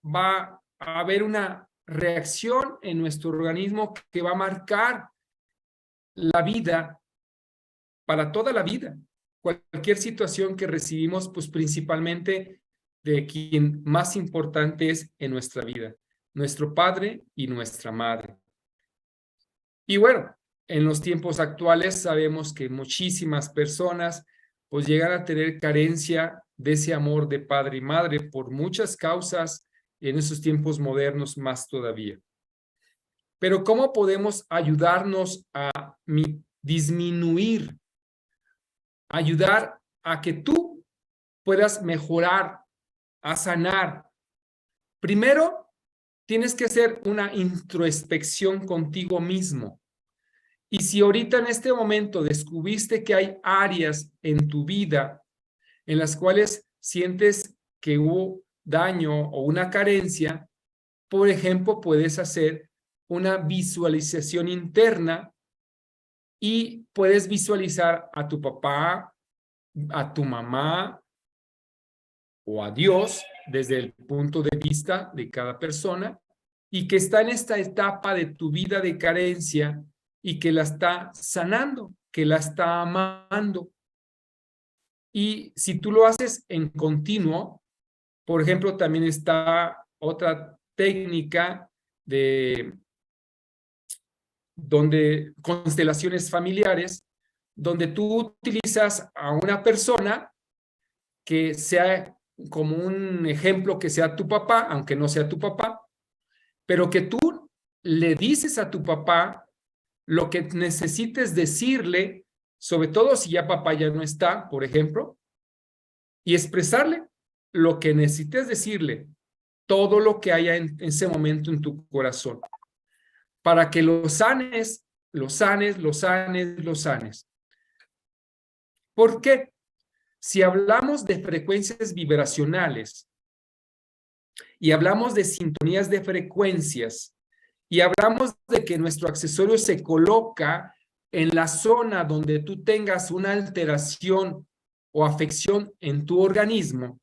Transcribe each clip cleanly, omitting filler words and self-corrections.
va a haber una reacción en nuestro organismo que va a marcar la vida para toda la vida. Cualquier situación que recibimos, pues principalmente de quien más importante es en nuestra vida, nuestro padre y nuestra madre. Y bueno, en los tiempos actuales sabemos que muchísimas personas pues llegan a tener carencia de ese amor de padre y madre por muchas causas, en esos tiempos modernos más todavía. Pero ¿cómo podemos ayudarnos a disminuir, ayudar a que tú puedas mejorar, a sanar? Primero, tienes que hacer una introspección contigo mismo. Y si ahorita en este momento descubriste que hay áreas en tu vida en las cuales sientes que hubo daño o una carencia, por ejemplo, puedes hacer una visualización interna y puedes visualizar a tu papá, a tu mamá o a Dios desde el punto de vista de cada persona y que está en esta etapa de tu vida de carencia y que la está sanando, que la está amando. Y si tú lo haces en continuo, por ejemplo, también está otra técnica de donde constelaciones familiares, donde tú utilizas a una persona que sea como un ejemplo que sea tu papá, aunque no sea tu papá, pero que tú le dices a tu papá lo que necesites decirle, sobre todo si ya papá ya no está, por ejemplo, y expresarle lo que necesites decirle, todo lo que haya en ese momento en tu corazón, para que lo sanes, lo sanes, lo sanes, lo sanes. ¿Por qué? Si hablamos de frecuencias vibracionales y hablamos de sintonías de frecuencias y hablamos de que nuestro accesorio se coloca en la zona donde tú tengas una alteración o afección en tu organismo,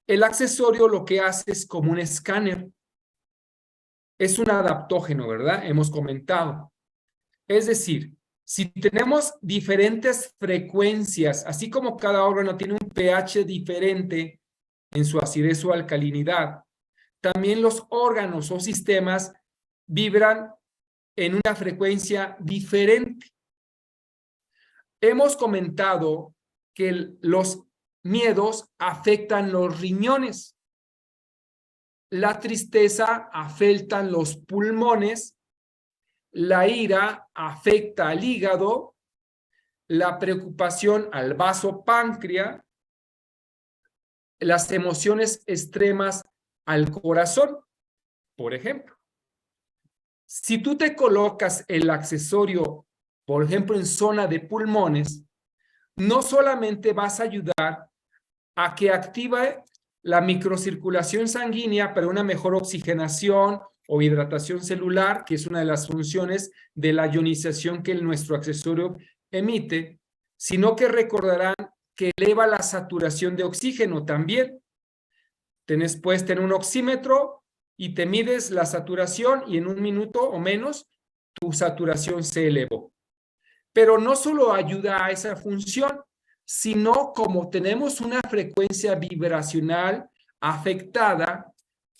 el accesorio lo que hace es como un escáner. Es un adaptógeno, ¿verdad? Hemos comentado. Es decir, si tenemos diferentes frecuencias, así como cada órgano tiene un pH diferente en su acidez o alcalinidad, también los órganos o sistemas vibran en una frecuencia diferente. Hemos comentado que los miedos afectan los riñones, la tristeza afecta los pulmones, la ira afecta al hígado, la preocupación al vaso páncreas, las emociones extremas al corazón, por ejemplo. Si tú te colocas el accesorio, por ejemplo, en zona de pulmones, no solamente vas a ayudar a que active la microcirculación sanguínea para una mejor oxigenación o hidratación celular, que es una de las funciones de la ionización que nuestro accesorio emite, sino que recordarán que eleva la saturación de oxígeno también. Puedes tener un oxímetro y te mides la saturación y en un minuto o menos tu saturación se elevó. Pero no solo ayuda a esa función, sino como tenemos una frecuencia vibracional afectada,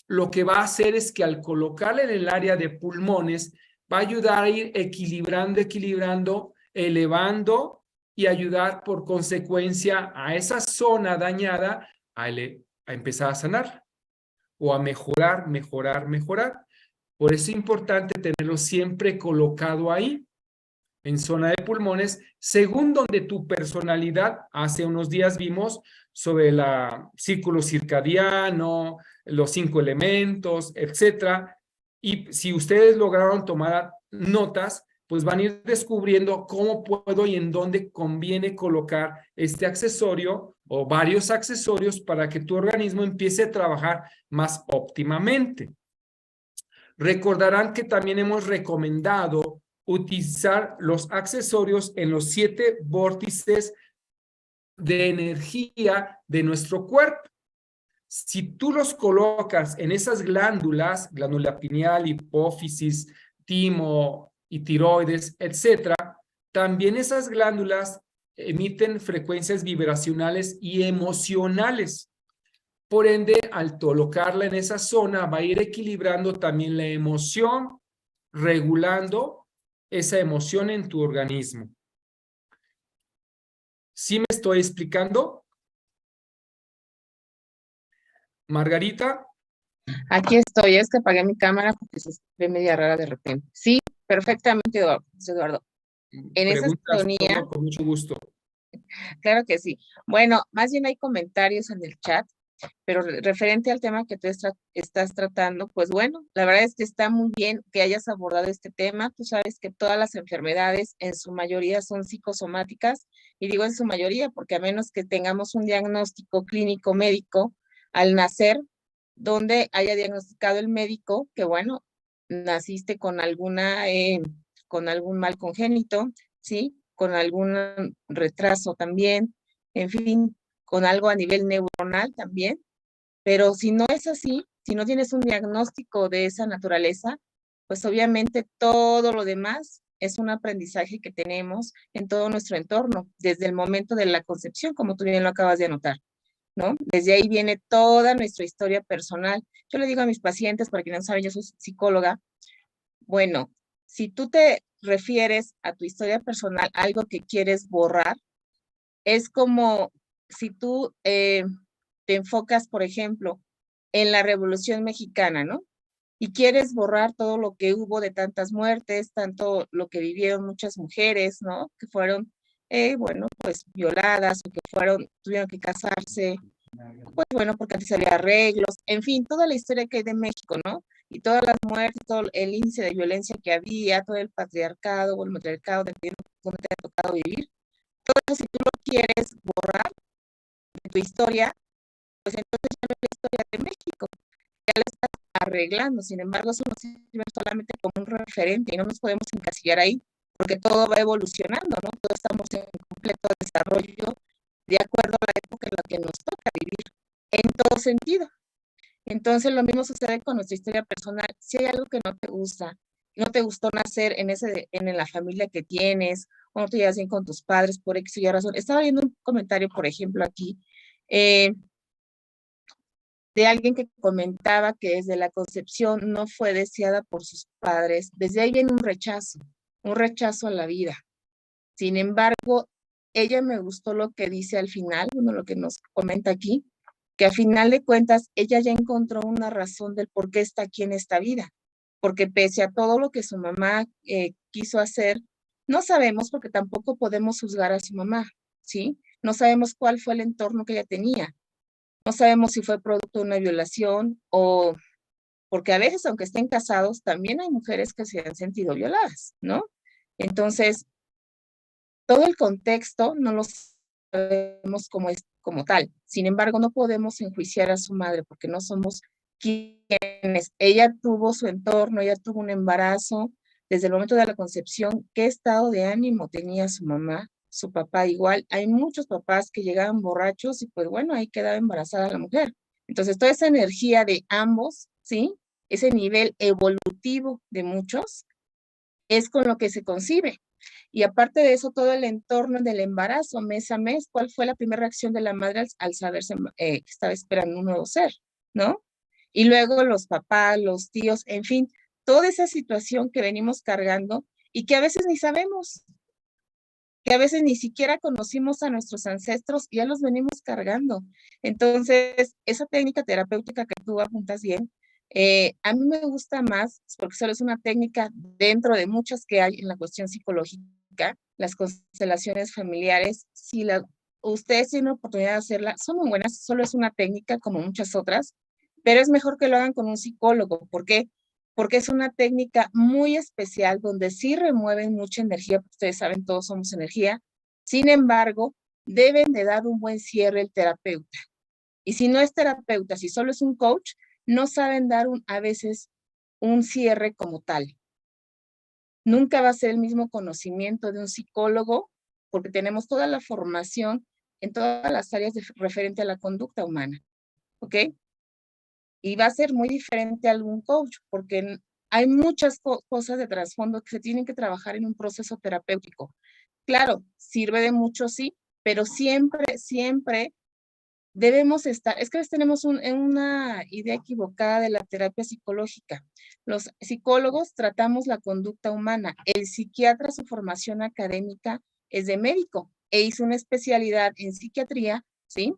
lo que va a hacer es que al colocarle en el área de pulmones, va a ayudar a ir equilibrando, elevando y ayudar por consecuencia a esa zona dañada a empezar a sanar o a mejorar. Por eso es importante tenerlo siempre colocado ahí, en zona de pulmones, según donde tu personalidad, hace unos días vimos sobre el círculo circadiano, los 5 elementos, etcétera. Y si ustedes lograron tomar notas, pues van a ir descubriendo cómo puedo y en dónde conviene colocar este accesorio o varios accesorios para que tu organismo empiece a trabajar más óptimamente. Recordarán que también hemos recomendado utilizar los accesorios en los 7 vórtices de energía de nuestro cuerpo. Si tú los colocas en esas glándulas, glándula pineal, hipófisis, timo y tiroides, etcétera, también esas glándulas emiten frecuencias vibracionales y emocionales. Por ende, al colocarla en esa zona, va a ir equilibrando también la emoción, regulando esa emoción en tu organismo. ¿Sí me estoy explicando? Margarita. Aquí estoy, es que apagué mi cámara porque se ve media rara de repente. Sí, perfectamente, Eduardo. En esa Preguntas, sintonía, todo con mucho gusto. claro que sí. Bueno, más bien hay comentarios en el chat, pero referente al tema que tú estás tratando, pues bueno, la verdad es que está muy bien que hayas abordado este tema. Tú sabes que todas las enfermedades en su mayoría son psicosomáticas, y digo en su mayoría porque a menos que tengamos un diagnóstico clínico médico al nacer, donde haya diagnosticado el médico que bueno, naciste con algún mal congénito, ¿sí? Con algún retraso también, en fin, con algo a nivel neuronal también, pero si no es así, si no tienes un diagnóstico de esa naturaleza, pues obviamente todo lo demás es un aprendizaje que tenemos en todo nuestro entorno, desde el momento de la concepción, como tú bien lo acabas de anotar, ¿no? Desde ahí viene toda nuestra historia personal. Yo le digo a mis pacientes, para quienes no saben, yo soy psicóloga, bueno, si tú te refieres a tu historia personal, algo que quieres borrar, es como si tú te enfocas, por ejemplo, en la Revolución Mexicana, ¿no? Y quieres borrar todo lo que hubo de tantas muertes, tanto lo que vivieron muchas mujeres, ¿no? Que fueron, bueno, pues violadas o que tuvieron que casarse, pues bueno, porque antes había arreglos, en fin, toda la historia que hay de México, ¿no? Y todas las muertes, todo el índice de violencia que había, todo el patriarcado o el matriarcado, dependiendo de dónde te ha tocado vivir. Todo eso, si tú lo quieres borrar de tu historia, pues entonces ya no es la historia de México, ya la estás arreglando. Sin embargo, eso nos sirve solamente como un referente y no nos podemos encasillar ahí, porque todo va evolucionando, ¿no? Todos estamos en completo desarrollo de acuerdo a la época en la que nos toca vivir, en todo sentido. Entonces, lo mismo sucede con nuestra historia personal. Si hay algo que no te gusta, no te gustó nacer en la familia que tienes, o no te llevas bien con tus padres por X o Y razón. Estaba viendo un comentario, por ejemplo, aquí, eh, de alguien que comentaba que desde la concepción no fue deseada por sus padres. Desde ahí viene un rechazo a la vida. Sin embargo, ella me gustó lo que dice al final, bueno, lo que nos comenta aquí, que a final de cuentas ella ya encontró una razón del por qué está aquí en esta vida, porque pese a todo lo que su mamá quiso hacer, no sabemos porque tampoco podemos juzgar a su mamá, ¿sí? No sabemos cuál fue el entorno que ella tenía, no sabemos si fue producto de una violación o porque a veces, aunque estén casados, también hay mujeres que se han sentido violadas, ¿no? Entonces, todo el contexto no lo sabemos como tal. Sin embargo, no podemos enjuiciar a su madre porque no somos quienes. Ella tuvo su entorno, ella tuvo un embarazo desde el momento de la concepción. ¿Qué estado de ánimo tenía su mamá? Su papá igual. Hay muchos papás que llegaban borrachos y pues bueno, ahí quedaba embarazada la mujer. Entonces, toda esa energía de ambos, ¿sí? Ese nivel evolutivo de muchos es con lo que se concibe. Y aparte de eso, todo el entorno del embarazo, mes a mes, ¿cuál fue la primera reacción de la madre al saberse que estaba esperando un nuevo ser, ¿no? Y luego los papás, los tíos, en fin, toda esa situación que venimos cargando y que a veces ni sabemos, que a veces ni siquiera conocimos a nuestros ancestros y ya los venimos cargando. Entonces, esa técnica terapéutica que tú apuntas bien, a mí me gusta más porque solo es una técnica dentro de muchas que hay en la cuestión psicológica, las constelaciones familiares. Si ustedes tienen oportunidad de hacerla, son muy buenas, solo es una técnica como muchas otras, pero es mejor que lo hagan con un psicólogo. ¿Por qué? Porque es una técnica muy especial donde sí remueven mucha energía, porque ustedes saben, todos somos energía. Sin embargo, deben de dar un buen cierre el terapeuta. Y si no es terapeuta, si solo es un coach, no saben dar a veces un cierre como tal. Nunca va a ser el mismo conocimiento de un psicólogo porque tenemos toda la formación en todas las áreas referente a la conducta humana. ¿Ok? y va a ser muy diferente a algún coach, porque hay muchas cosas de trasfondo que se tienen que trabajar en un proceso terapéutico. Claro, sirve de mucho, sí, pero siempre, siempre debemos estar, es que a veces tenemos una idea equivocada de la terapia psicológica. Los psicólogos tratamos la conducta humana. El psiquiatra, su formación académica es de médico e hizo una especialidad en psiquiatría, ¿sí?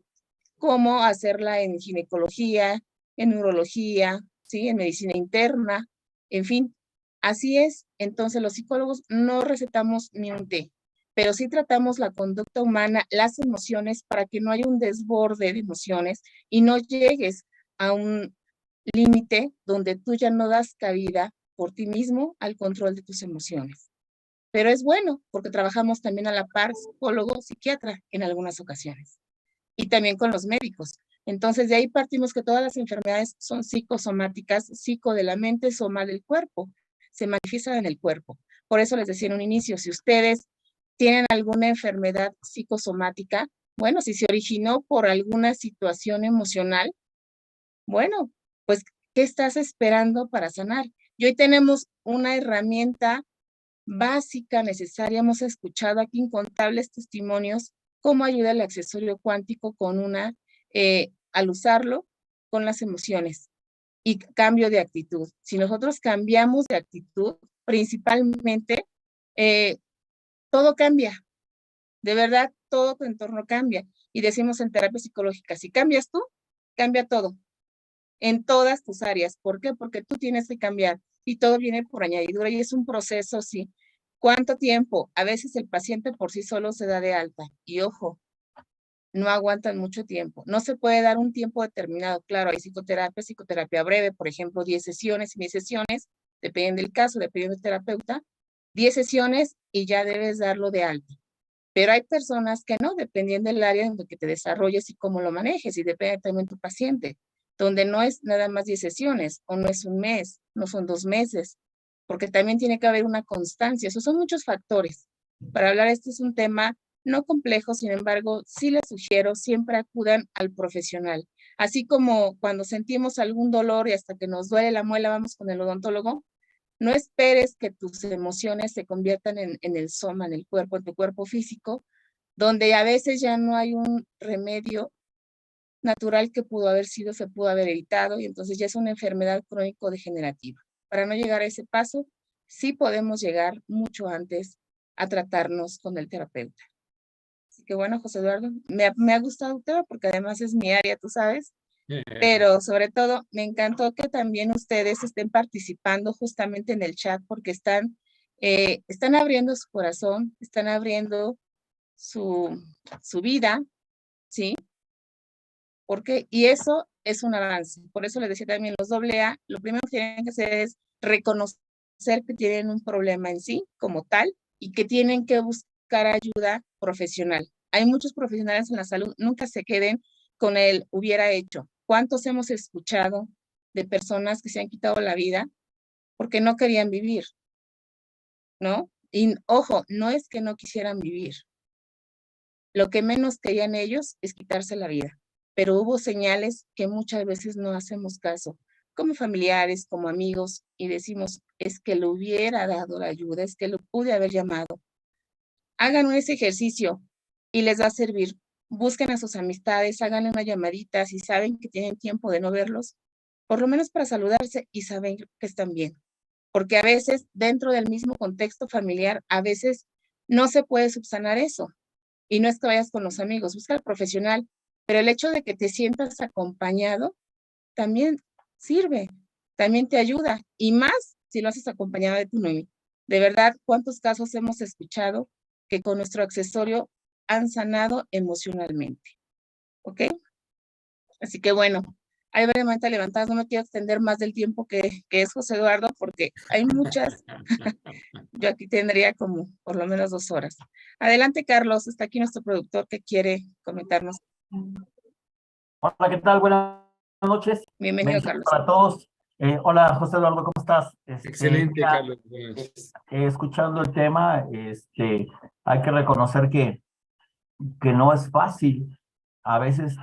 Cómo hacerla en ginecología, en neurología, ¿sí? En medicina interna, en fin. Así es. Entonces, los psicólogos no recetamos ni un té, pero sí tratamos la conducta humana, las emociones, para que no haya un desborde de emociones y no llegues a un límite donde tú ya no das cabida por ti mismo al control de tus emociones. Pero es bueno porque trabajamos también a la par psicólogo, psiquiatra en algunas ocasiones y también con los médicos. Entonces, de ahí partimos que todas las enfermedades son psicosomáticas, psico de la mente, soma del cuerpo, se manifiestan en el cuerpo. Por eso les decía en un inicio, si ustedes tienen alguna enfermedad psicosomática, bueno, si se originó por alguna situación emocional, bueno, pues, ¿qué estás esperando para sanar? Y hoy tenemos una herramienta básica, necesaria. Hemos escuchado aquí incontables testimonios cómo ayuda el accesorio cuántico con al usarlo con las emociones y cambio de actitud. Si nosotros cambiamos de actitud, principalmente, todo cambia. De verdad, todo tu entorno cambia. Y decimos en terapia psicológica, si cambias tú, cambia todo, en todas tus áreas. ¿Por qué? Porque tú tienes que cambiar y todo viene por añadidura y es un proceso, sí. ¿Cuánto tiempo? A veces el paciente por sí solo se da de alta y ojo, no aguantan mucho tiempo. No se puede dar un tiempo determinado. Claro, hay psicoterapia breve, por ejemplo, 10 sesiones y 10 sesiones, depende del caso, dependiendo del terapeuta, 10 sesiones y ya debes darlo de alta. Pero hay personas que no, dependiendo del área en que te desarrolles y cómo lo manejes, y depende también de tu paciente, donde no es nada más 10 sesiones, o no es un mes, no son 2 meses, porque también tiene que haber una constancia. Esos son muchos factores. Para hablar, este es un tema no complejo, sin embargo, sí les sugiero, siempre acudan al profesional. Así como cuando sentimos algún dolor y hasta que nos duele la muela, vamos con el odontólogo, no esperes que tus emociones se conviertan en el soma, en el cuerpo, en tu cuerpo físico, donde a veces ya no hay un remedio natural que pudo haber sido, se pudo haber evitado, y entonces ya es una enfermedad crónico-degenerativa. Para no llegar a ese paso, sí podemos llegar mucho antes a tratarnos con el terapeuta. Así que bueno, José Eduardo, me ha gustado el tema porque además es mi área, tú sabes, pero sobre todo me encantó que también ustedes estén participando justamente en el chat porque están abriendo su corazón, están abriendo su vida, ¿sí? Y eso es un avance. Por eso les decía también los AA, lo primero que tienen que hacer es reconocer que tienen un problema en sí como tal y que tienen que buscar ayuda profesional. Hay muchos profesionales en la salud, nunca se queden con el hubiera hecho. ¿Cuántos hemos escuchado de personas que se han quitado la vida porque no querían vivir? ¿No? Y ojo, no es que no quisieran vivir. Lo que menos querían ellos es quitarse la vida, pero hubo señales que muchas veces no hacemos caso, como familiares, como amigos, y decimos, es que le hubiera dado la ayuda, es que lo pude haber llamado. Hagan ese ejercicio y les va a servir. Busquen a sus amistades, háganle una llamadita si saben que tienen tiempo de no verlos, por lo menos para saludarse y saber que están bien. Porque a veces, dentro del mismo contexto familiar, a veces no se puede subsanar eso. Y no es que vayas con los amigos, busca al profesional, pero el hecho de que te sientas acompañado también sirve, también te ayuda, y más si lo haces acompañado de tu novio. De verdad, ¿cuántos casos hemos escuchado que con nuestro accesorio han sanado emocionalmente? ¿Ok? Así que bueno, hay varias manos levantadas, no me quiero extender más del tiempo que es José Eduardo, porque hay muchas. Yo aquí tendría como por lo menos 2 horas. Adelante, Carlos, está aquí nuestro productor que quiere comentarnos. Hola, ¿qué tal? Buenas noches. Bienvenido, Carlos. Para todos. Hola, José Eduardo, ¿cómo estás? Excelente, Carlos. Escuchando el tema, hay que reconocer que no es fácil a veces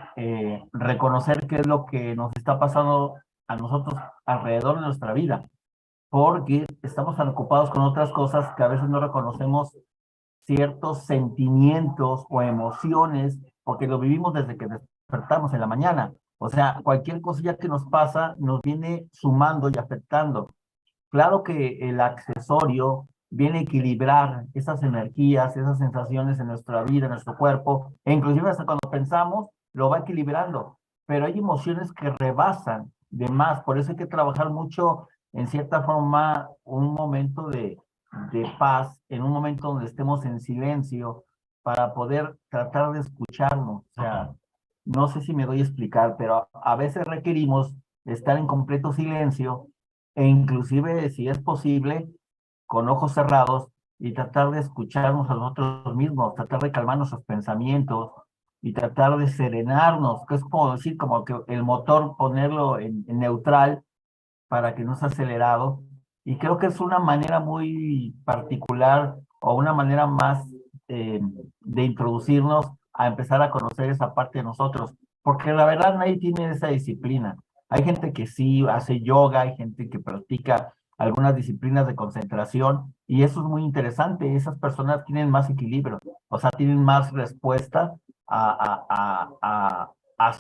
reconocer qué es lo que nos está pasando a nosotros alrededor de nuestra vida, porque estamos tan ocupados con otras cosas que a veces no reconocemos ciertos sentimientos o emociones, porque lo vivimos desde que despertamos en la mañana. O sea, cualquier cosilla que nos pasa nos viene sumando y afectando. Claro que el accesorio viene a equilibrar esas energías, esas sensaciones en nuestra vida, en nuestro cuerpo, e inclusive hasta cuando pensamos, lo va equilibrando. Pero hay emociones que rebasan de más, por eso hay que trabajar mucho, en cierta forma, un momento de paz, en un momento donde estemos en silencio, para poder tratar de escucharnos. O sea, no sé si me doy a explicar, pero a veces requerimos estar en completo silencio e inclusive, si es posible, con ojos cerrados y tratar de escucharnos a nosotros mismos, tratar de calmar nuestros pensamientos y tratar de serenarnos, que es como decir, como que el motor ponerlo en neutral para que no sea acelerado. Y creo que es una manera muy particular o una manera más de introducirnos a empezar a conocer esa parte de nosotros, porque la verdad nadie tiene esa disciplina. Hay gente que sí hace yoga, hay gente que practica algunas disciplinas de concentración y eso es muy interesante. Esas personas tienen más equilibrio, o sea, tienen más respuesta a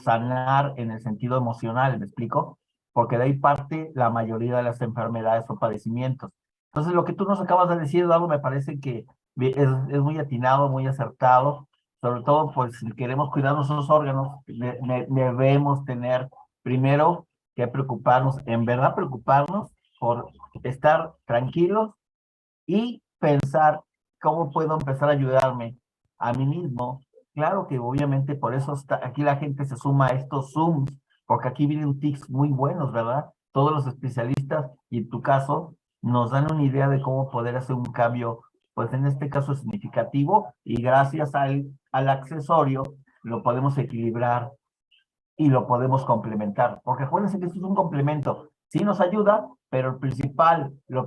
sanar en el sentido emocional, ¿me explico? Porque de ahí parte la mayoría de las enfermedades o padecimientos. Entonces, lo que tú nos acabas de decir, Eduardo, me parece que es muy atinado, muy acertado, sobre todo, pues, si queremos cuidar nuestros órganos, debemos tener primero que preocuparnos, en verdad preocuparnos por estar tranquilos y pensar cómo puedo empezar a ayudarme a mí mismo. Claro que obviamente por eso aquí la gente se suma a estos Zooms, porque aquí vienen tips muy buenos, ¿verdad? Todos los especialistas, y en tu caso, nos dan una idea de cómo poder hacer un cambio, pues en este caso significativo, y gracias al accesorio lo podemos equilibrar y lo podemos complementar, porque acuérdense que esto es un complemento, sí nos ayuda, pero lo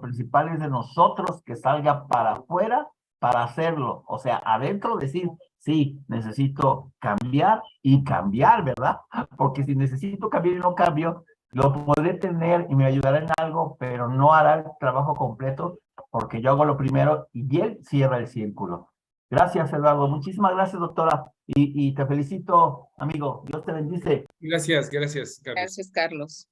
principal es de nosotros que salga para afuera para hacerlo, o sea, adentro decir, sí, necesito cambiar y cambiar, ¿verdad? Porque si necesito cambiar y no cambio, lo podré tener y me ayudará en algo, pero no hará el trabajo completo porque yo hago lo primero y él cierra el círculo. Gracias, Eduardo. Muchísimas gracias, doctora. Y te felicito, amigo. Dios te bendice. Gracias, Carlos. Gracias, Carlos.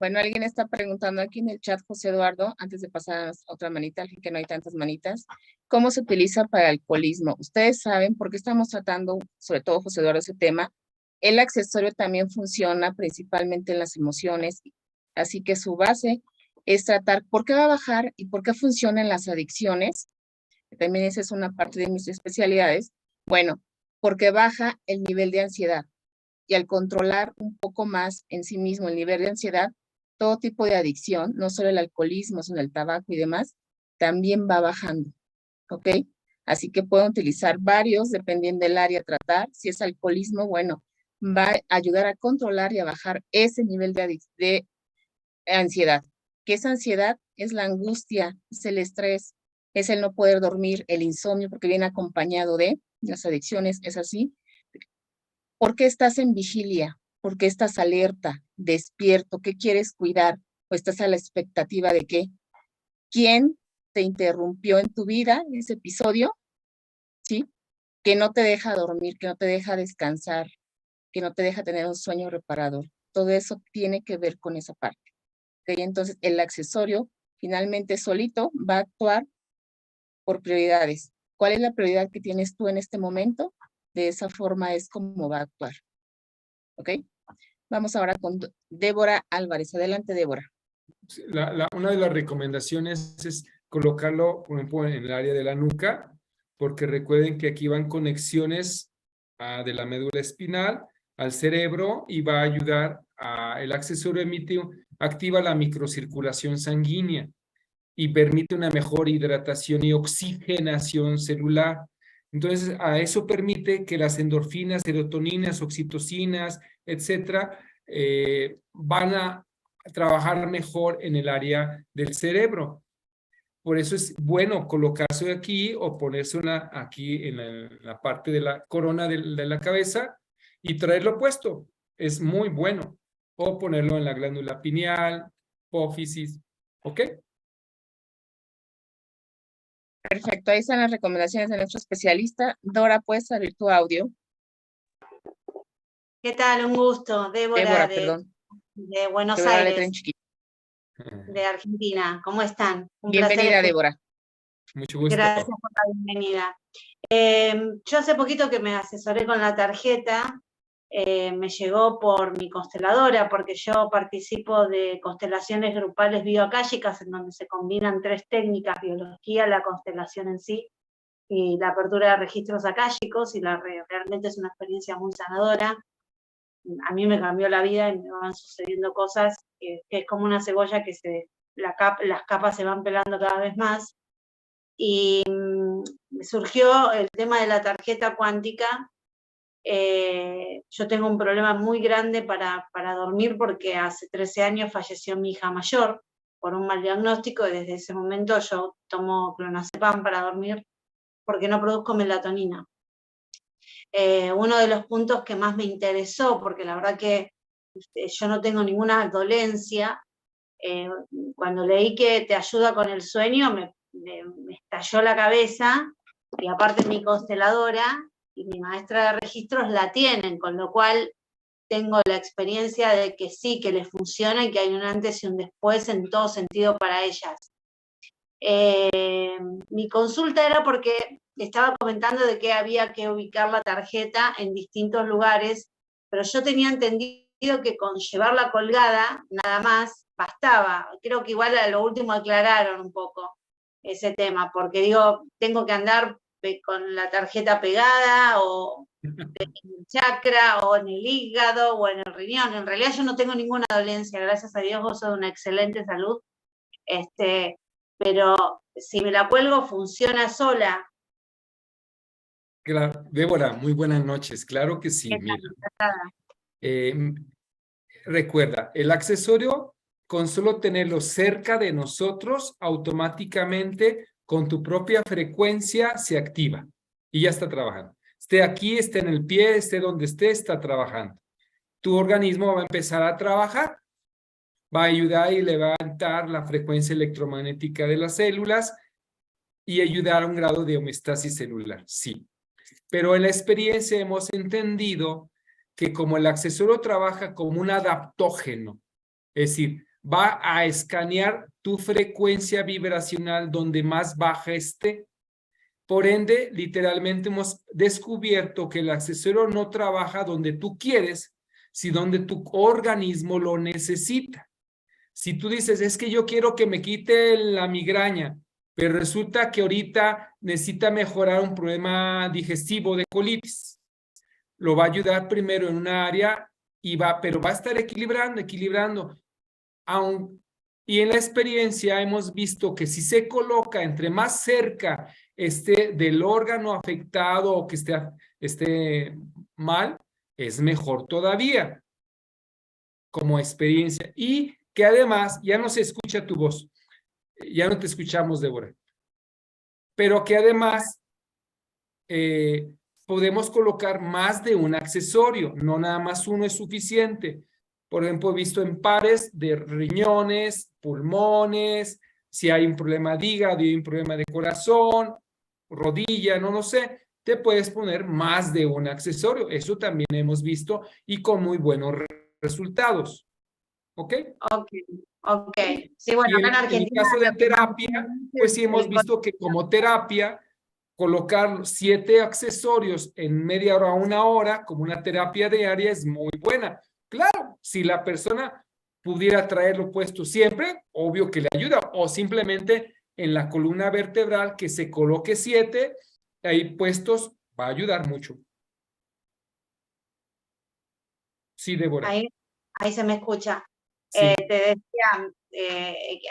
Bueno, alguien está preguntando aquí en el chat, José Eduardo, antes de pasar a otra manita, que no hay tantas manitas, ¿cómo se utiliza para el alcoholismo? Ustedes saben por qué estamos tratando, sobre todo José Eduardo, ese tema. El accesorio también funciona principalmente en las emociones, así que su base es tratar por qué va a bajar y por qué funcionan las adicciones, que también esa es una parte de mis especialidades. Bueno, porque baja el nivel de ansiedad y al controlar un poco más en sí mismo el nivel de ansiedad, todo tipo de adicción, no solo el alcoholismo, sino el tabaco y demás, también va bajando, ¿ok? Así que pueden utilizar varios dependiendo del área a tratar. Si es alcoholismo, bueno, va a ayudar a controlar y a bajar ese nivel de ansiedad. ¿Qué es ansiedad? Es la angustia, es el estrés, es el no poder dormir, el insomnio, porque viene acompañado de las adicciones, es así. ¿Por qué estás en vigilia? ¿Por qué estás alerta, despierto? ¿Qué quieres cuidar? ¿O estás a la expectativa de qué? ¿Quién te interrumpió en tu vida en ese episodio? ¿Sí? Que no te deja dormir, que no te deja descansar, que no te deja tener un sueño reparador. Todo eso tiene que ver con esa parte. ¿Okay? Entonces, el accesorio finalmente solito va a actuar por prioridades. ¿Cuál es la prioridad que tienes tú en este momento? De esa forma es como va a actuar. ¿Ok? Vamos ahora con Débora Álvarez. Adelante, Débora. Una de las recomendaciones es colocarlo, por ejemplo, en el área de la nuca, porque recuerden que aquí van conexiones de la médula espinal al cerebro y va a ayudar el accesorio activa la microcirculación sanguínea y permite una mejor hidratación y oxigenación celular. Entonces, a eso permite que las endorfinas, serotoninas, oxitocinas, etcétera, van a trabajar mejor en el área del cerebro. Por eso es bueno colocarse aquí o ponerse una aquí en la parte de la corona de la cabeza y traerlo puesto. Es muy bueno. o ponerlo en la glándula pineal, hipófisis, ¿ok? Perfecto, ahí están las recomendaciones de nuestro especialista. Dora, ¿puedes abrir tu audio? ¿Qué tal? Un gusto. Débora, Débora perdón. de Buenos Que veo la letra en Aires, chiquito. de Argentina. ¿Cómo están? Un Bienvenida, placer. Débora. Mucho gusto. Gracias por la bienvenida. Yo hace poquito que me asesoré con la tarjeta, me llegó por mi consteladora, porque yo participo de constelaciones grupales bioacálicas, en donde se combinan 3 técnicas: biología, la constelación en sí, y la apertura de registros acálicos, y realmente es una experiencia muy sanadora. A mí me cambió la vida y me van sucediendo cosas que es como una cebolla que las capas se van pelando cada vez más. Y me surgió el tema de la tarjeta cuántica. Yo tengo un problema muy grande para dormir, porque hace 13 años falleció mi hija mayor por un mal diagnóstico, y desde ese momento yo tomo clonazepam para dormir porque no produzco melatonina. Uno de los puntos que más me interesó, porque la verdad que yo no tengo ninguna dolencia, cuando leí que te ayuda con el sueño, me estalló la cabeza, y aparte mi consteladora y mi maestra de registros la tienen, con lo cual tengo la experiencia de que sí, que les funciona y que hay un antes y un después en todo sentido para ellas. Mi consulta era porque estaba comentando de que había que ubicar la tarjeta en distintos lugares, pero yo tenía entendido que con llevarla colgada nada más bastaba. Creo que igual a lo último aclararon un poco ese tema, porque digo, tengo que andar con la tarjeta pegada, o en el chakra, o en el hígado, o en el riñón. En realidad yo no tengo ninguna dolencia, gracias a Dios gozo de una excelente salud, pero si me la cuelgo, ¿funciona sola? Claro. Débora, muy buenas noches. Claro que sí, mira. Recuerda, el accesorio, con solo tenerlo cerca de nosotros, automáticamente con tu propia frecuencia se activa y ya está trabajando. Esté aquí, esté en el pie, esté donde esté, está trabajando. Tu organismo va a empezar a trabajar, va a ayudar y levantar la frecuencia electromagnética de las células y ayudar a un grado de homeostasis celular, sí. Pero en la experiencia hemos entendido que como el accesorio trabaja como un adaptógeno, es decir, va a escanear tu frecuencia vibracional donde más baja esté. Por ende, literalmente hemos descubierto que el accesorio no trabaja donde tú quieres, sino donde tu organismo lo necesita. Si tú dices, es que yo quiero que me quite la migraña, pero resulta que ahorita necesita mejorar un problema digestivo de colitis, lo va a ayudar primero en una área pero va a estar equilibrando. Y en la experiencia hemos visto que si se coloca entre más cerca del órgano afectado o que esté mal, es mejor todavía como experiencia. Y que además ya no se escucha tu voz, ya no te escuchamos, Débora, pero que además podemos colocar más de un accesorio, no nada más uno es suficiente. Por ejemplo, he visto en pares de riñones, pulmones, si hay un problema de hígado y hay un problema de corazón, rodilla, no lo sé, te puedes poner más de un accesorio. Eso también hemos visto y con muy buenos resultados. ¿Ok? Ok. Sí, bueno, Y acá en en el Argentina caso de lo que más terapia, pues sí hemos visto que como terapia, colocar 7 accesorios en media hora a una hora como una terapia diaria es muy buena. Claro, si la persona pudiera traerlo puesto siempre, obvio que le ayuda, o simplemente en la columna vertebral que se coloque 7 ahí puestos, va a ayudar mucho. Sí, Débora. Ahí se me escucha. Sí. Te decía,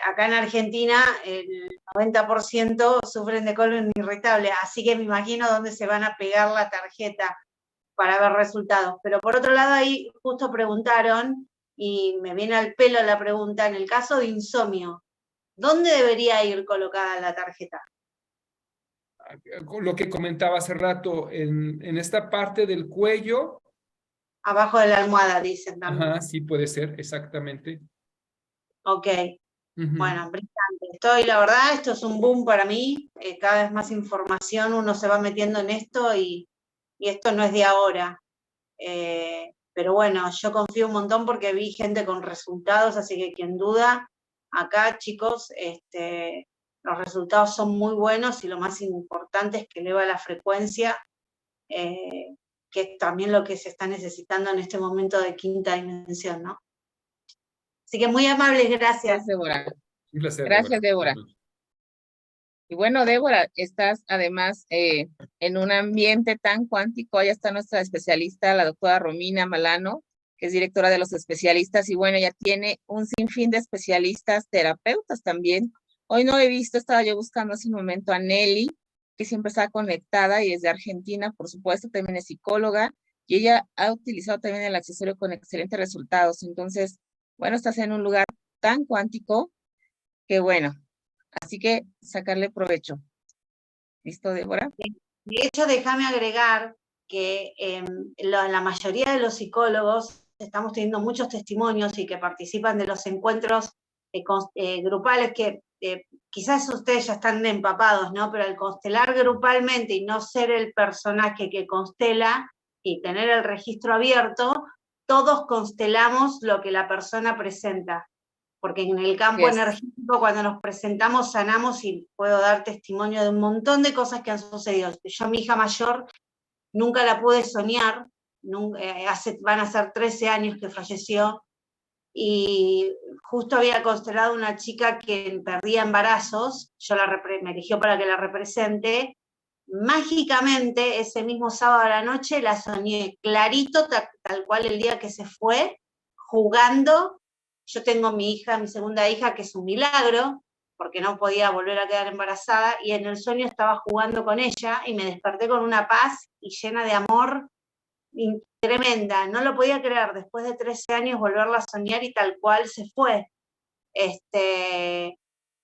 acá en Argentina el 90% sufren de colon irritable, así que me imagino dónde se van a pegar la tarjeta para ver resultados. Pero por otro lado, ahí justo preguntaron, y me viene al pelo la pregunta, en el caso de insomnio, ¿dónde debería ir colocada la tarjeta? Lo que comentaba hace rato, en esta parte del cuello, Abajo de la almohada, dicen también. Ajá, sí puede ser, exactamente. Ok, Ujú. bueno, brillante. La verdad, esto es un boom para mí. Cada vez más información, uno se va metiendo en esto y esto no es de ahora. Pero bueno, yo confío un montón porque vi gente con resultados, así que quien duda, acá chicos, los resultados son muy buenos y lo más importante es que eleva la frecuencia, que es también lo que se está necesitando en este momento de quinta dimensión, ¿no? Así que muy amables, gracias. Gracias, Débora. Un placer, Gracias, Débora. Ujú. Y bueno, Débora, estás además en un ambiente tan cuántico. Allá está nuestra especialista, la doctora Romina Malano, que es directora de los especialistas, y bueno, ella tiene un sinfín de especialistas, terapeutas también. Hoy no he visto, estaba yo buscando hace un momento a Nelly, que siempre está conectada y es de Argentina, por supuesto, también es psicóloga, y ella ha utilizado también el accesorio con excelentes resultados. Entonces, bueno, estás en un lugar tan cuántico que bueno, así que sacarle provecho. ¿Listo, Débora? De hecho, déjame agregar que la mayoría de los psicólogos estamos teniendo muchos testimonios y que participan de los encuentros grupales que quizás ustedes ya están empapados, ¿no? Pero al constelar grupalmente y no ser el personaje que constela y tener el registro abierto, todos constelamos lo que la persona presenta. Porque en el campo energético, cuando nos presentamos, sanamos, y puedo dar testimonio de un montón de cosas que han sucedido. Yo a mi hija mayor nunca la pude soñar, van a ser 13 años que falleció, y justo había constelado una chica que perdía embarazos, me eligió para que la represente. Mágicamente, ese mismo sábado a la noche la soñé clarito, tal cual el día que se fue, jugando. Yo tengo mi segunda hija, que es un milagro, porque no podía volver a quedar embarazada, y en el sueño estaba jugando con ella, y me desperté con una paz y llena de amor tremenda. No lo podía creer, después de 13 años volverla a soñar y tal cual se fue.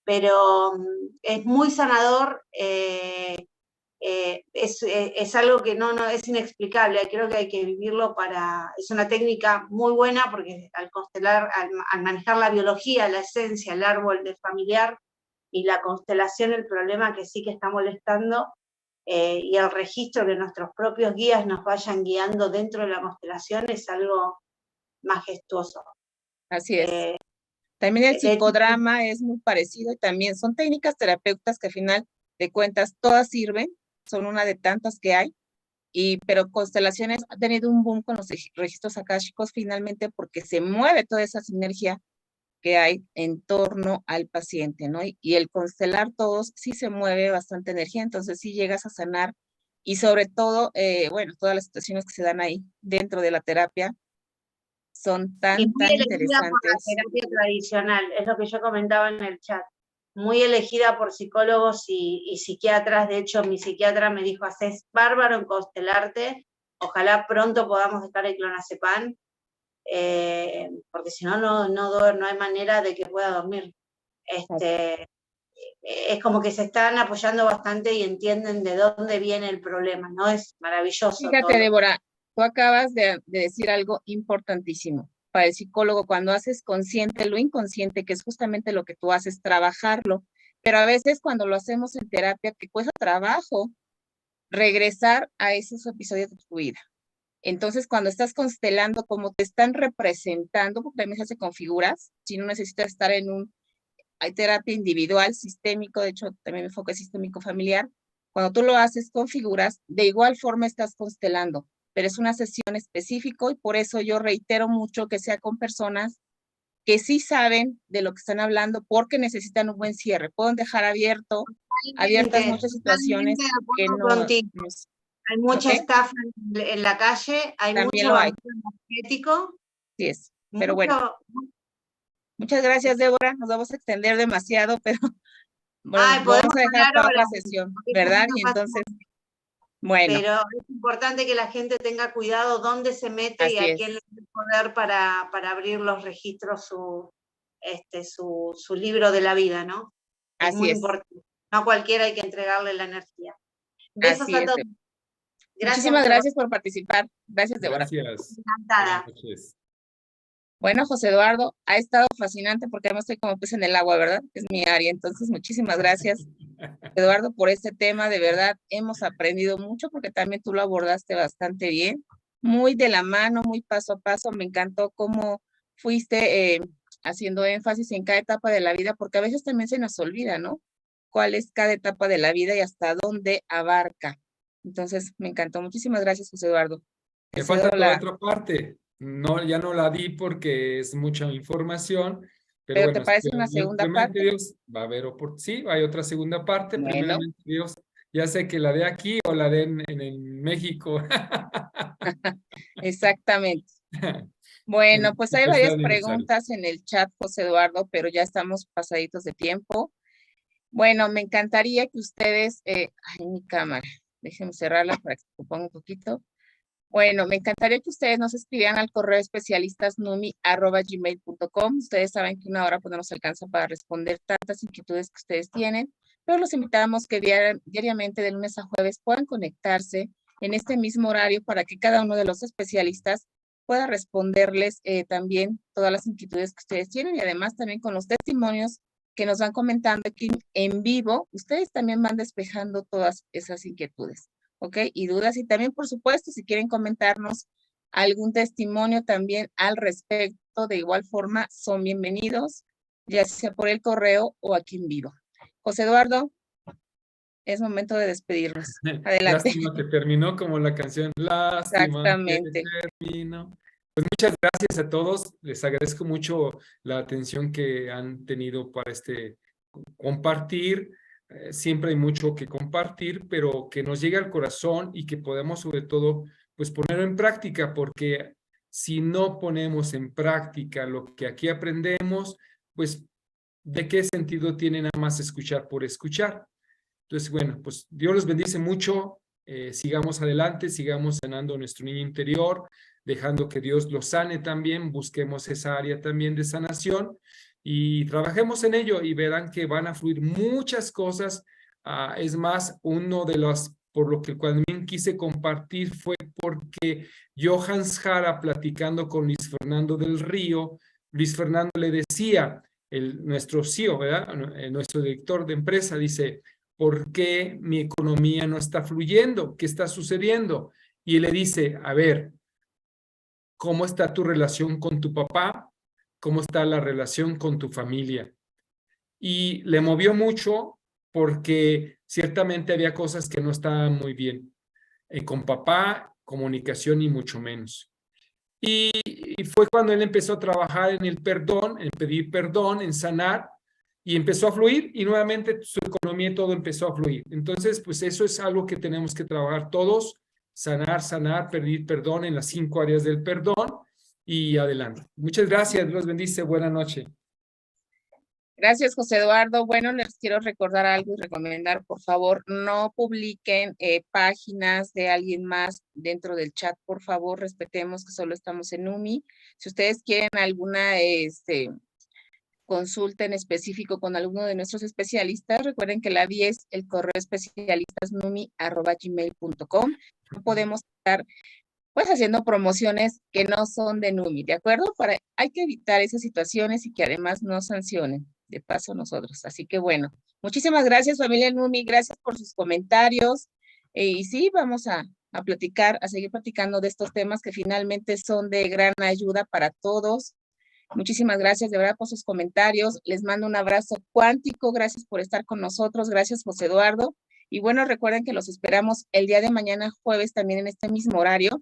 Pero es muy sanador. Es algo que no es inexplicable, creo que hay que vivirlo es una técnica muy buena, porque al constelar, al manejar la biología, la esencia, el árbol de familiar y la constelación, el problema que sí que está molestando, y el registro, que nuestros propios guías nos vayan guiando dentro de la constelación, es algo majestuoso. Así es. También el psicodrama es muy parecido, y también son técnicas terapéuticas que al final de cuentas todas sirven, son una de tantas que hay, pero constelaciones ha tenido un boom con los registros akáshicos finalmente, porque se mueve toda esa sinergia que hay en torno al paciente, ¿no? Y el constelar todos sí se mueve bastante energía, entonces sí llegas a sanar, y sobre todo, bueno, todas las situaciones que se dan ahí dentro de la terapia son tan elegida interesantes. por la terapia tradicional, es lo que yo comentaba en el chat. Muy elegida por psicólogos y psiquiatras. De hecho, mi psiquiatra me dijo: haces bárbaro en constelarte, ojalá pronto podamos estar en clonazepam, porque si no, no hay manera de que pueda dormir. Es como que se están apoyando bastante y entienden de dónde viene el problema, ¿no? Es maravilloso. Fíjate, Débora, tú acabas de decir algo importantísimo. Para el psicólogo, cuando haces consciente lo inconsciente, que es justamente lo que tú haces, trabajarlo, pero a veces cuando lo hacemos en terapia, te cuesta trabajo regresar a esos episodios de tu vida. Entonces, cuando estás constelando, como te están representando, porque también se hace con figuras, si no necesitas estar hay terapia individual, sistémico, de hecho, también me enfoco en sistémico familiar. Cuando tú lo haces con figuras, de igual forma estás constelando, pero es una sesión específica, y por eso yo reitero mucho que sea con personas que sí saben de lo que están hablando, porque necesitan un buen cierre. Pueden dejar abiertas muchas situaciones que no. Hay mucha estafa en la calle, hay también mucho lo hay. energético. Sí es, pero bueno. Muchas gracias, Débora. Nos vamos a extender demasiado, pero bueno, vamos a dejar para otra sesión, ¿verdad? Y entonces, bueno. Pero es importante que la gente tenga cuidado dónde se mete y a quién le da poder para abrir los registros, su libro de la vida, ¿no? Es muy importante. No a cualquiera hay que entregarle la energía. Besos a todos. Muchísimas gracias por participar. Gracias, Débora. Gracias. Encantada. Buenas noches. Bueno, José Eduardo, ha estado fascinante porque además estoy como pez en el agua, ¿verdad? Es mi área, entonces muchísimas gracias, Eduardo, por este tema. De verdad, hemos aprendido mucho porque también tú lo abordaste bastante bien, muy de la mano, muy paso a paso. Me encantó cómo fuiste haciendo énfasis en cada etapa de la vida, porque a veces también se nos olvida, ¿no? Cuál es cada etapa de la vida y hasta dónde abarca. Entonces, me encantó. Muchísimas gracias, José Eduardo. Te Me falta cedo la otra parte. No, ya no la di porque es mucha información, pero ¿Pero bueno, te parece una segunda primeramente parte? Dios, va a haber sí, hay otra segunda parte, Bueno. primeramente Dios, ya sé que la de aquí o la de en México. Exactamente. Bueno, pues hay varias Necesario. preguntas en el chat, José Eduardo, pero ya estamos pasaditos de tiempo. Bueno, me encantaría que ustedes, ay, mi cámara, déjenme cerrarla para que se ponga un poquito. Bueno, me encantaría que ustedes nos escribieran al correo especialistasnumi@gmail.com. Ustedes saben que una hora pues no nos alcanza para responder tantas inquietudes que ustedes tienen, pero los invitamos que diariamente de lunes a jueves puedan conectarse en este mismo horario para que cada uno de los especialistas pueda responderles también todas las inquietudes que ustedes tienen y además también con los testimonios que nos van comentando aquí en vivo, ustedes también van despejando todas esas inquietudes. ¿Ok? Y dudas, y también, por supuesto, si quieren comentarnos algún testimonio también al respecto, de igual forma, son bienvenidos, ya sea por el correo o aquí en vivo. José Eduardo, es momento de despedirnos. Adelante. Lástima que terminó como la canción. Lástima Exactamente. que terminó. Pues muchas gracias a todos. Les agradezco mucho la atención que han tenido para compartir. Siempre hay mucho que compartir, pero que nos llegue al corazón y que podamos sobre todo pues ponerlo en práctica, porque si no ponemos en práctica lo que aquí aprendemos, pues ¿de qué sentido tiene nada más escuchar por escuchar? Entonces, bueno, pues Dios los bendice mucho, sigamos adelante, sigamos sanando nuestro niño interior, dejando que Dios lo sane también, busquemos esa área también de sanación y trabajemos en ello y verán que van a fluir muchas cosas. Es más, uno de los, por lo que también quise compartir fue porque Johannes Jara, platicando con Luis Fernando del Río, Luis Fernando le decía, nuestro CEO, ¿verdad? Nuestro director de empresa, dice, ¿por qué mi economía no está fluyendo? ¿Qué está sucediendo? Y él le dice, a ver, ¿cómo está tu relación con tu papá? ¿Cómo está la relación con tu familia? Y le movió mucho porque ciertamente había cosas que no estaban muy bien. Con papá, comunicación y mucho menos. Y fue cuando él empezó a trabajar en el perdón, en pedir perdón, en sanar, y empezó a fluir y nuevamente su economía y todo empezó a fluir. Entonces, pues eso es algo que tenemos que trabajar todos, sanar, pedir perdón en las 5 áreas del perdón y adelante. Muchas gracias, Dios bendice, buena noche. Gracias, José Eduardo. Bueno, les quiero recordar algo y recomendar, por favor, no publiquen páginas de alguien más dentro del chat, por favor, respetemos que solo estamos en UMI. Si ustedes quieren alguna consulta en específico con alguno de nuestros especialistas, recuerden que la vía es el correo especialistasnumi@gmail.com. No podemos estar pues haciendo promociones que no son de NUMI, ¿de acuerdo? Hay que evitar esas situaciones y que además no sancionen, de paso nosotros. Así que bueno, muchísimas gracias familia NUMI, gracias por sus comentarios. Y sí, vamos a platicar, a seguir platicando de estos temas que finalmente son de gran ayuda para todos. Muchísimas gracias de verdad por sus comentarios. Les mando un abrazo cuántico. Gracias por estar con nosotros. Gracias, José Eduardo. Y bueno, recuerden que los esperamos el día de mañana, jueves, también en este mismo horario,